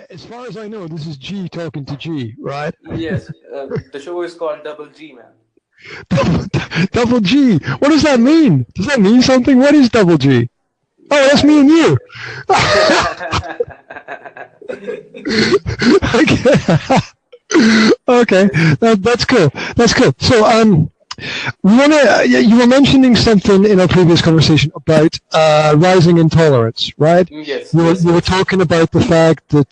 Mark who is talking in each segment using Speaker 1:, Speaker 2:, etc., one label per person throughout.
Speaker 1: as far as I know, this is G talking to G, right?
Speaker 2: Yes, the show is called Double G, man.
Speaker 1: Double G. What does that mean? Does that mean something? What is double G? Oh, that's me and you. Okay, that's cool. That's cool. So, you were mentioning something in our previous conversation about rising intolerance, right?
Speaker 2: Yes,
Speaker 1: You
Speaker 2: yes,
Speaker 1: were
Speaker 2: yes.
Speaker 1: talking about the fact that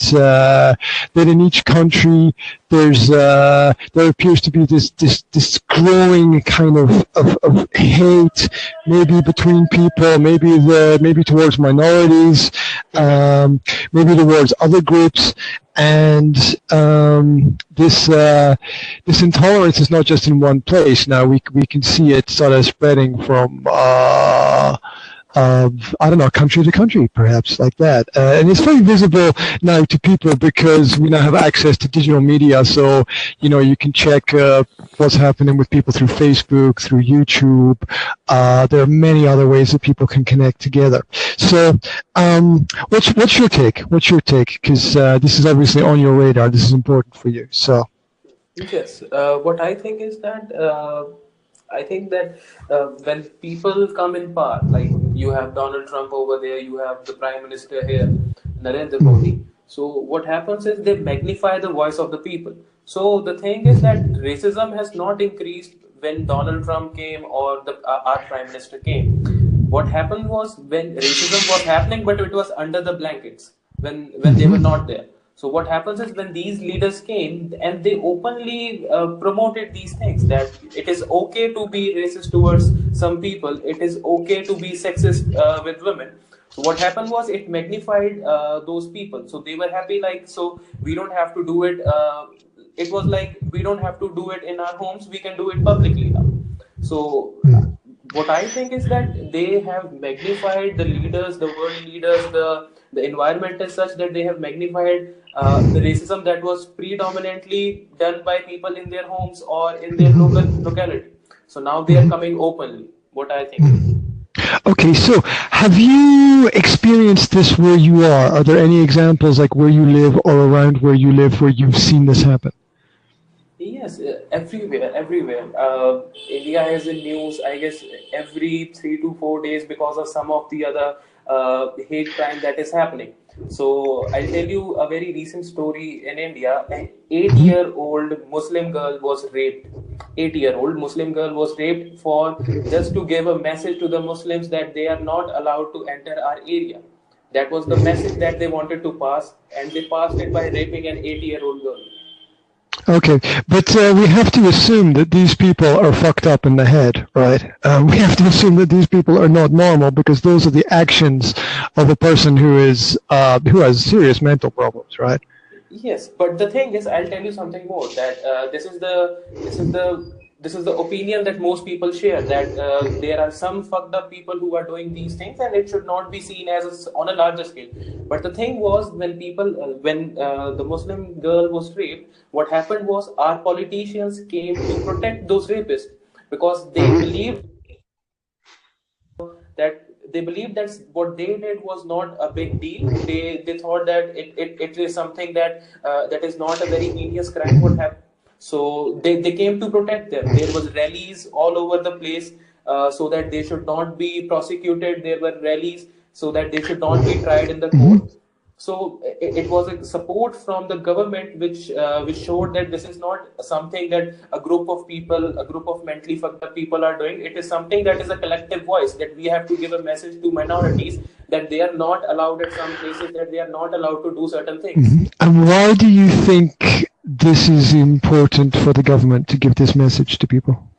Speaker 1: that in each country there appears to be this growing kind of hate, maybe between people, maybe towards minorities, maybe towards other groups. And this intolerance is not just in one place. Now we can see it sort of spreading from I don't know, country to country, perhaps, like that. And it's very visible now to people because we now have access to digital media. So, you can check what's happening with people through Facebook, through YouTube. There are many other ways that people can connect together. So, what's your take? What's your take? Because this is obviously on your radar. This is important for you. So.
Speaker 2: Yes, what I think is that when people come in power, like you have Donald Trump over there, you have the Prime Minister here, Narendra Modi. So what happens is they magnify the voice of the people. So the thing is that racism has not increased when Donald Trump came or our Prime Minister came. What happened was when racism was happening, but it was under the blankets when they were not there. So what happens is when these leaders came and they openly promoted these things, that it is okay to be racist towards some people, it is okay to be sexist with women. So what happened was it magnified those people. So they were happy, like, so we don't have to do it. It was like, we don't have to do it in our homes, we can do it publicly now. So what I think is that they have magnified the leaders, the world leaders, the environment is such that they have magnified the racism that was predominantly done by people in their homes or in their locality. So now they are coming openly, what I think.
Speaker 1: Okay, so have you experienced this where you are? Are there any examples like where you live or around where you live where you've seen this happen?
Speaker 2: Yes, everywhere. India is in news, I guess, every 3 to 4 days because of some of the other hate crime that is happening. So I'll tell you a very recent story in India. An 8-year-old Muslim girl was raped. 8-year-old Muslim girl was raped for just to give a message to the Muslims that they are not allowed to enter our area. That was the message that they wanted to pass, and they passed it by raping an 8-year-old girl.
Speaker 1: Okay, but we have to assume that these people are fucked up in the head, right? We have to assume that these people are not normal because those are the actions of a person who has serious mental problems, right?
Speaker 2: Yes, but the thing is, I'll tell you something more. That this is the opinion that most people share, that there are some fucked up people who are doing these things, and it should not be seen as on a larger scale. But the thing was, when the Muslim girl was raped, what happened was our politicians came to protect those rapists because they believed that what they did was not a big deal. They thought that it is something that is not a very heinous crime what happened. So they came to protect them. There was rallies all over the place so that they should not be prosecuted. There were rallies so that they should not be tried in the court. So it was a support from the government which showed that this is not something that a group of mentally fucked up people are doing. It is something that is a collective voice, that we have to give a message to minorities that they are not allowed at some places, that they are not allowed to do certain things.
Speaker 1: And why do you think this is important for the government to give this message to people?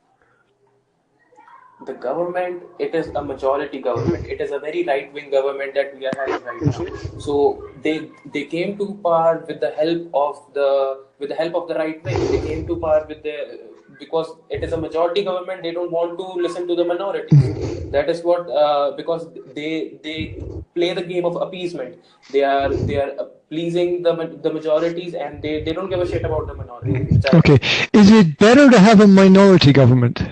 Speaker 2: The government, it is a majority government. It is a very right-wing government that we are having right now. So they came to power with the help of the right wing. They came to power because it is a majority government. They don't want to listen to the minorities. That is what because they play the game of appeasement. They are pleasing the majorities, and they don't give a shit about the minorities.
Speaker 1: Okay, is it better to have a minority government?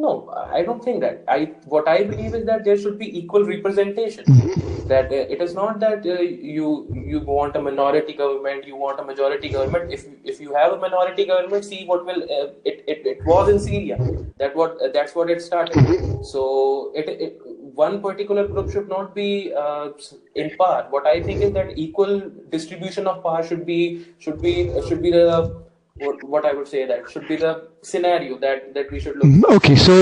Speaker 2: No, I don't think that. What I believe is that there should be equal representation. That it is not that you want a minority government, you want a majority government. If you have a minority government, see what will it was in Syria. That's what it started. So one particular group should not be in power. What I think is that equal distribution of power should be the what I would say that should be the scenario that we should look for.
Speaker 1: Okay, so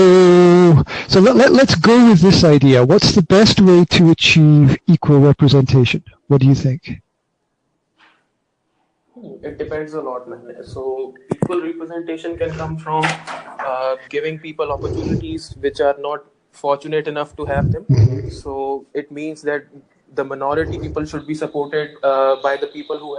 Speaker 1: let's go with this idea. What's the best way to achieve equal representation? What do you think?
Speaker 2: It depends a lot, man. So equal representation can come from giving people opportunities which are not fortunate enough to have them. So it means that the minority people should be supported by the people who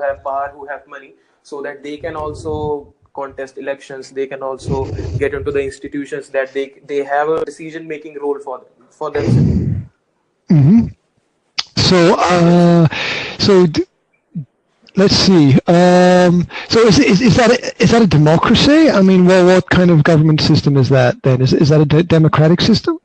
Speaker 2: have power, who have money, so that they can also contest elections. They can also get into the institutions that they have a decision-making role for them.
Speaker 1: Mm-hmm. So let's see. So is that a democracy? I mean, well, what kind of government system is that then? Is that a democratic system?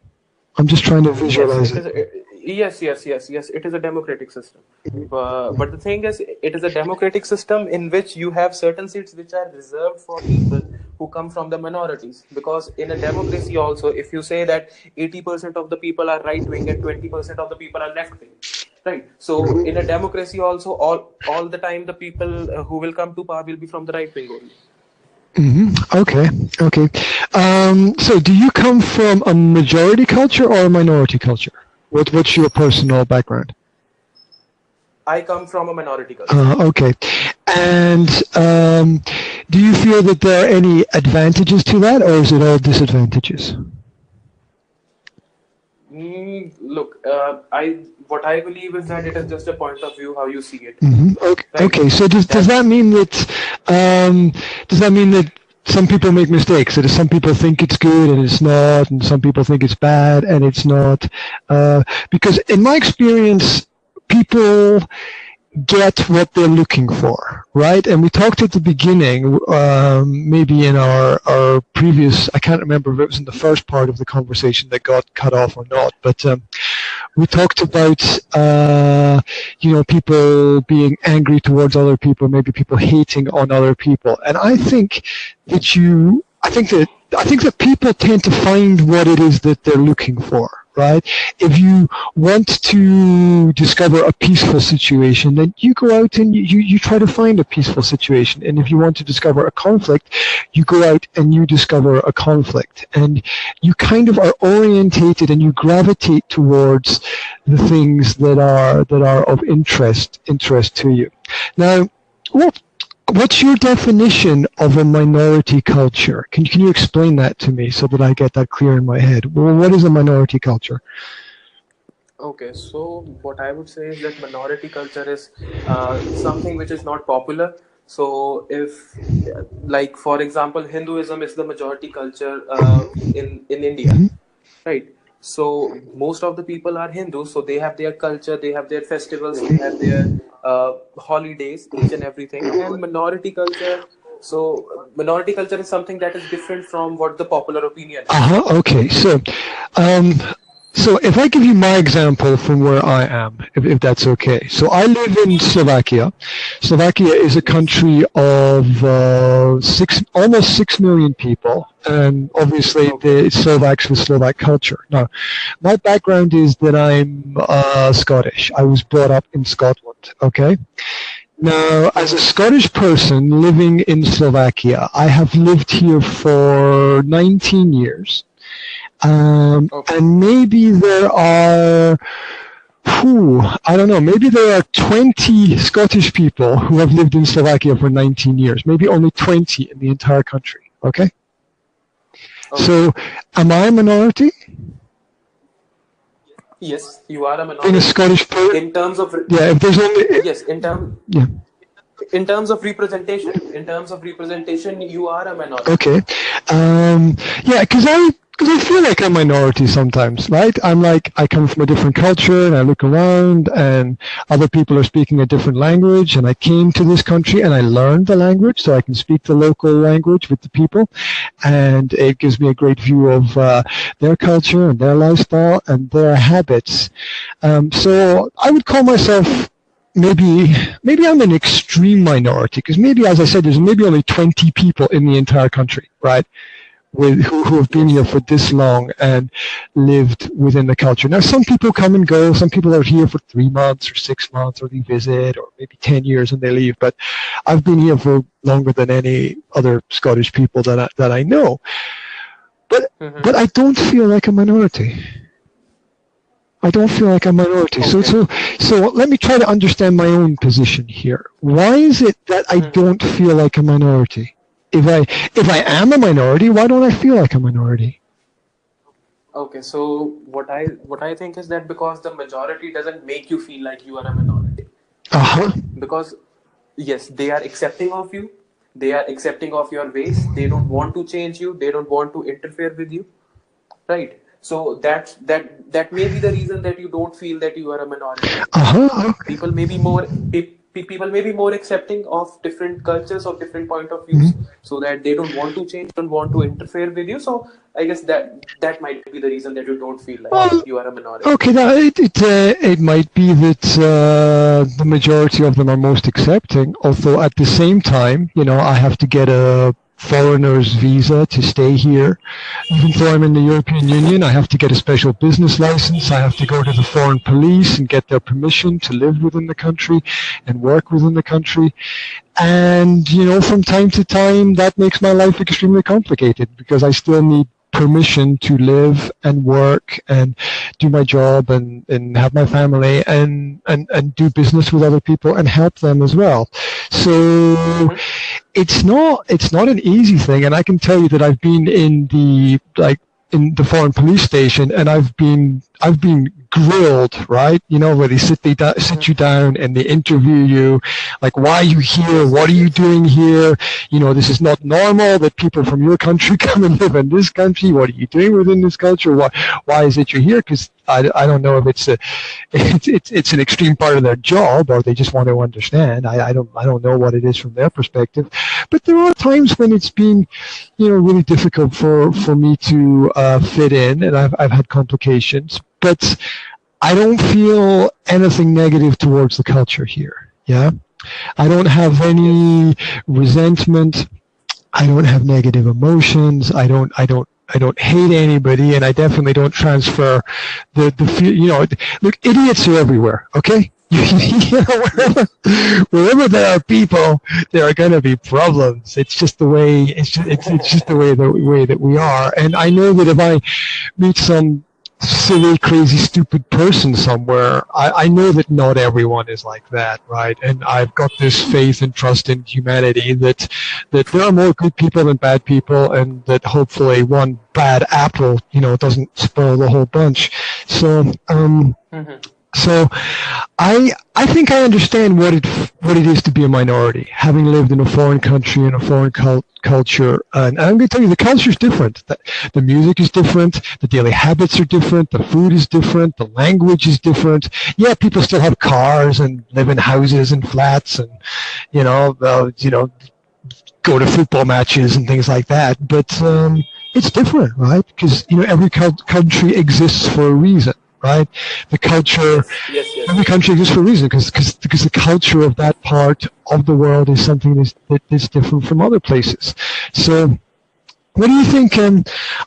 Speaker 1: I'm just trying to visualize it.
Speaker 2: Yes. It is a democratic system. But the thing is, it is a democratic system in which you have certain seats which are reserved for people who come from the minorities. Because in a democracy also, if you say that 80% of the people are right-wing and 20% of the people are left-wing, right? So in a democracy also, all the time the people who will come to power will be from the right-wing only.
Speaker 1: Mm-hmm. Okay. So do you come from a majority culture or a minority culture? What's your personal background?
Speaker 2: I come from a minority culture.
Speaker 1: Okay. And do you feel that there are any advantages to that, or is it all disadvantages?
Speaker 2: Look, what I believe is that it is just a point of view how you see it.
Speaker 1: Mm-hmm. Okay. Right? Okay. So does that mean that some people make mistakes? That some people think it's good and it's not, and some people think it's bad and it's not. Because in my experience, people get what they're looking for, right? And we talked at the beginning, maybe in our previous, I can't remember if it was in the first part of the conversation that got cut off or not, but we talked about, people being angry towards other people, maybe people hating on other people. And I think that people tend to find what it is that they're looking for, right? If you want to discover a peaceful situation, then you go out and you try to find a peaceful situation. And if you want to discover a conflict, you go out and you discover a conflict. And you kind of are orientated and you gravitate towards the things that are of interest to you. Now, what's your definition of a minority culture? Can you explain that to me so that I get that clear in my head? Well, what is a minority culture?
Speaker 2: Okay, so what I would say is that minority culture is something which is not popular. So if, like, for example, Hinduism is the majority culture in India, right? So most of the people are Hindus, so they have their culture, they have their festivals, they have their holidays, each and everything. And minority culture is something that is different from what the popular opinion is.
Speaker 1: Okay, so if I give you my example from where I am, if that's okay. So I live in Slovakia. Slovakia is a country of almost 6 million people, and obviously the Slovaks with Slovak culture. Now, my background is that I'm Scottish. I was brought up in Scotland, okay? Now, as a Scottish person living in Slovakia, I have lived here for 19 years. And maybe there are, I don't know, maybe there are 20 Scottish people who have lived in Slovakia for 19 years, maybe only 20 in the entire country, okay? So, am I a minority?
Speaker 2: Yes, you are a minority.
Speaker 1: In a Scottish person?
Speaker 2: In terms of...
Speaker 1: Yeah, if there's only...
Speaker 2: Yes, in terms of representation, you are a minority.
Speaker 1: Okay. Yeah, because Because I feel like a minority sometimes, right? I'm like, I come from a different culture and I look around and other people are speaking a different language, and I came to this country and I learned the language so I can speak the local language with the people, and it gives me a great view of their culture and their lifestyle and their habits. So I would call myself maybe I'm an extreme minority, because maybe, as I said, there's maybe only 20 people in the entire country, right? Who have been here for this long and lived within the culture. Now, some people come and go. Some people are here for 3 months or 6 months, or they visit, or maybe 10 years and they leave. But I've been here for longer than any other Scottish people that I know. But I don't feel like a minority. I don't feel like a minority. Okay. So let me try to understand my own position here. Why is it that I don't feel like a minority? If I am a minority, why don't I feel like a minority?
Speaker 2: Okay, so what I think is that because the majority doesn't make you feel like you are a minority. Because yes, they are accepting of you, they are accepting of your ways, they don't want to change you, they don't want to interfere with you, right? So that may be the reason that you don't feel that you are a minority.
Speaker 1: Okay.
Speaker 2: People may be more accepting of different cultures, of different point of views, so that they don't want to change, don't want to interfere with you. So I guess that might be the reason that you don't feel like you are a minority.
Speaker 1: Okay, now it might be that the majority of them are most accepting. Although at the same time, I have to get a foreigner's visa to stay here. Even though I'm in the European Union, I have to get a special business license. I have to go to the foreign police and get their permission to live within the country and work within the country. And, from time to time, that makes my life extremely complicated, because I still need permission to live and work and do my job and have my family and do business with other people and help them as well. So it's not an easy thing. And I can tell you that I've been in the foreign police station, and I've been grilled, right? Where they sit you down and they interview you, like, why are you here? What are you doing here? This is not normal that people from your country come and live in this country. What are you doing within this culture? Why is it you're here? Because I don't know if it's an extreme part of their job, or they just want to understand. I don't know what it is from their perspective. But there are times when it's been, really difficult for me to fit in, and I've had complications. But I don't feel anything negative towards the culture here. Yeah, I don't have any resentment. I don't have negative emotions. I don't hate anybody, and I definitely don't transfer the fear. Look, idiots are everywhere. Okay. Wherever there are people, there are going to be problems. It's just the way. It's just the way that we are. And I know that if I meet some silly, crazy, stupid person somewhere, I know that not everyone is like that, right? And I've got this faith and trust in humanity that there are more good people than bad people, and that hopefully one bad apple, doesn't spoil the whole bunch. So, So I think I understand what it is to be a minority, having lived in a foreign country and a foreign culture. And I'm going to tell you, the culture is different. The music is different. The daily habits are different. The food is different. The language is different. Yeah, people still have cars and live in houses and flats, and go to football matches and things like that. But it's different, right? Because every country exists for a reason. Right, the culture.
Speaker 2: Yes.
Speaker 1: Every country exists for a reason, because the culture of that part of the world is something that's different from other places. So, what do you think?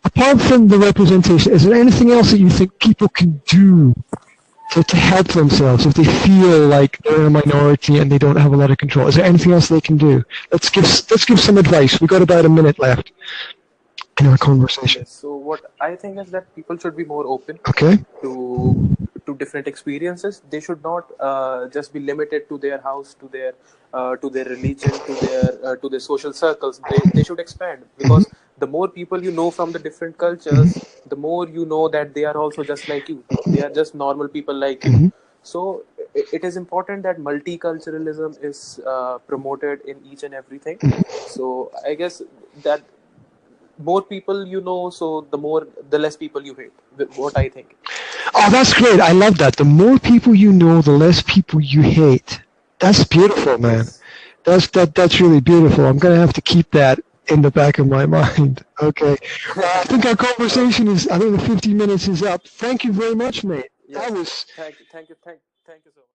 Speaker 1: Apart from the representation, is there anything else that you think people can do to help themselves if they feel like they're in a minority and they don't have a lot of control? Is there anything else they can do? Let's give some advice. We've got about a minute left in our conversation.
Speaker 2: So what I think is that people should be more open to different experiences. They should not just be limited to their house, to their religion, to their social circles. They should expand, because the more people you know from the different cultures, the more you know that they are also just like you. They are just normal people like you. So it is important that multiculturalism is promoted in each and everything. So I guess that more people you know, so the less people you hate. What I think.
Speaker 1: Oh, that's great. I love that. The more people you know, the less people you hate. That's beautiful, man.
Speaker 2: Yes.
Speaker 1: That's really beautiful. I'm gonna have to keep that in the back of my mind. Okay. I think our conversation is. I think the 50 minutes is up. Thank you very much, mate. That
Speaker 2: Yes.
Speaker 1: was
Speaker 2: Thank you. Thank you. Thank you so much.